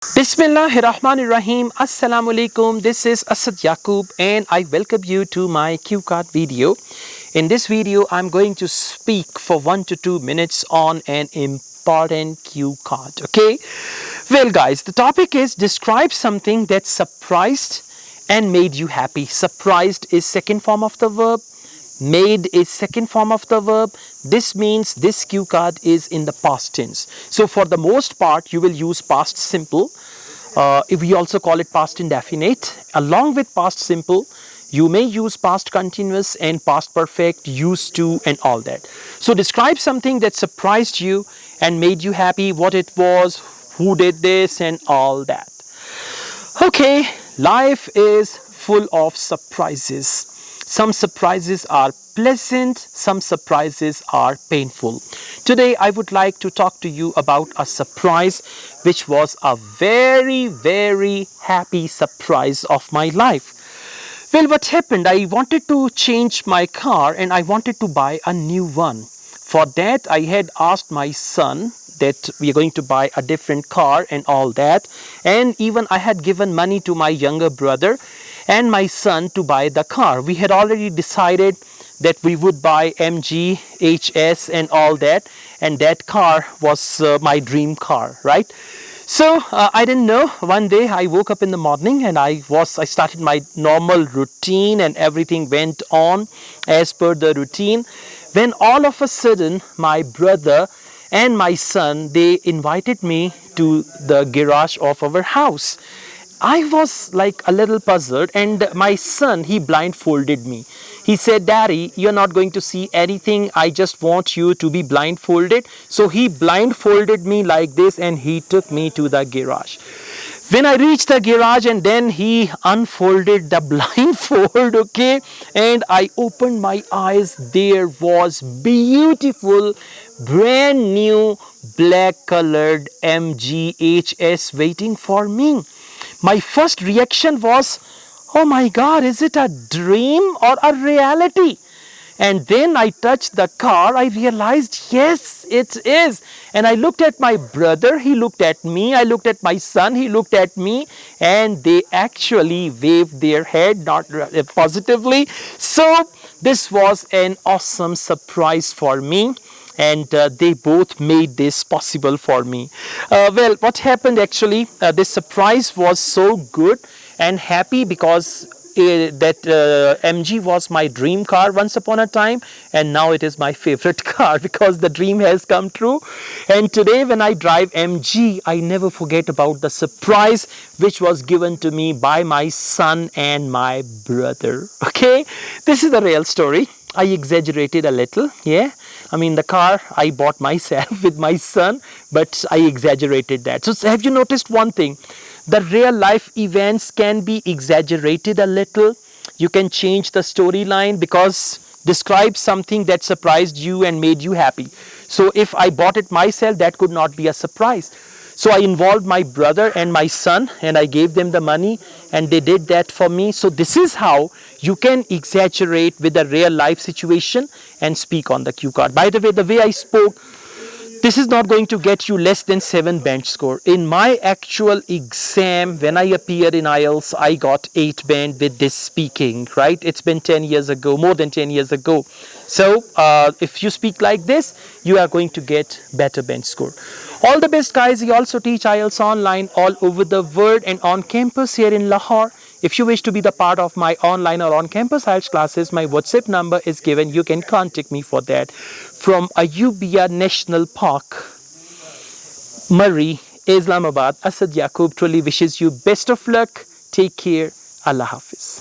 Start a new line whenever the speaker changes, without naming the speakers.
Bismillahirrahmanirrahim. Assalamu alaikum. This is Asad Yaqub and I welcome you to my cue card video. In this video, I'm going to speak for 1 to 2 minutes on an important cue card. Okay. Well, guys, the topic is describe something that surprised and made you happy. Surprised is second form of the verb. Made is second form of the verb. This means this cue card is in the past tense. So for the most part, you will use past simple. We also call it past indefinite. Along with past simple, you may use past continuous and past perfect, used to, and all that. So describe something that surprised you and made you happy, what it was, who did this, and all that. Okay, life is full of surprises. Some surprises are pleasant, some surprises are painful. Today I would like to talk to you about a surprise which was a very happy surprise of my life. Well, what happened? I wanted to change my car and I wanted to buy a new one. For that, I had asked my son that we are going to buy a different car and all that. And even I had given money to my younger brother and my son to buy the car. We had already decided that we would buy MG, HS and all that. And that car was my dream car, right? So I didn't know. One day I woke up in the morning and I started my normal routine and everything went on as per the routine. When all of a sudden my brother and my son, they invited me to the garage of our house. I was like a little puzzled and my son, he blindfolded me. He said, "Daddy, you're not going to see anything. I just want you to be blindfolded." So he blindfolded me like this and he took me to the garage. When I reached the garage and then he unfolded the blindfold, okay, and I opened my eyes, there was beautiful, brand new, black colored MGHS waiting for me. My first reaction was, oh my God, is it a dream or a reality? And then I touched the car, I realized, yes, it is. And I looked at my brother, he looked at me, I looked at my son, he looked at me, and they actually waved their head, not positively. So this was an awesome surprise for me. And they both made this possible for me. Well, what happened actually, this surprise was so good and happy because that MG was my dream car once upon a time, and now it is my favorite car because the dream has come true. And today when I drive MG, I never forget about the surprise which was given to me by my son and my brother. Okay, this is the real story. I exaggerated a little, yeah. I mean, the car I bought myself with my son, but I exaggerated that. So have you noticed one thing? The real life events can be exaggerated a little. You can change the storyline because describe something that surprised you and made you happy. So if I bought it myself, that could not be a surprise. So I involved my brother and my son and I gave them the money and they did that for me. So this is how you can exaggerate with a real life situation and speak on the cue card. By the way I spoke, this is not going to get you less than 7 bench score. In my actual exam, when I appeared in Ielts, I got 8 band with this speaking, right? It's been 10 years ago, more than 10 years ago. So if you speak like this, you are going to get better bench score. All the best, guys. We also teach Ielts online all over the world and on campus here in Lahore. If you wish to be the part of my online or on-campus IELTS classes, my WhatsApp number is given. You can contact me for that. From Ayubia National Park, Murray, Islamabad, Asad Yaqub truly wishes you best of luck. Take care. Allah Hafiz.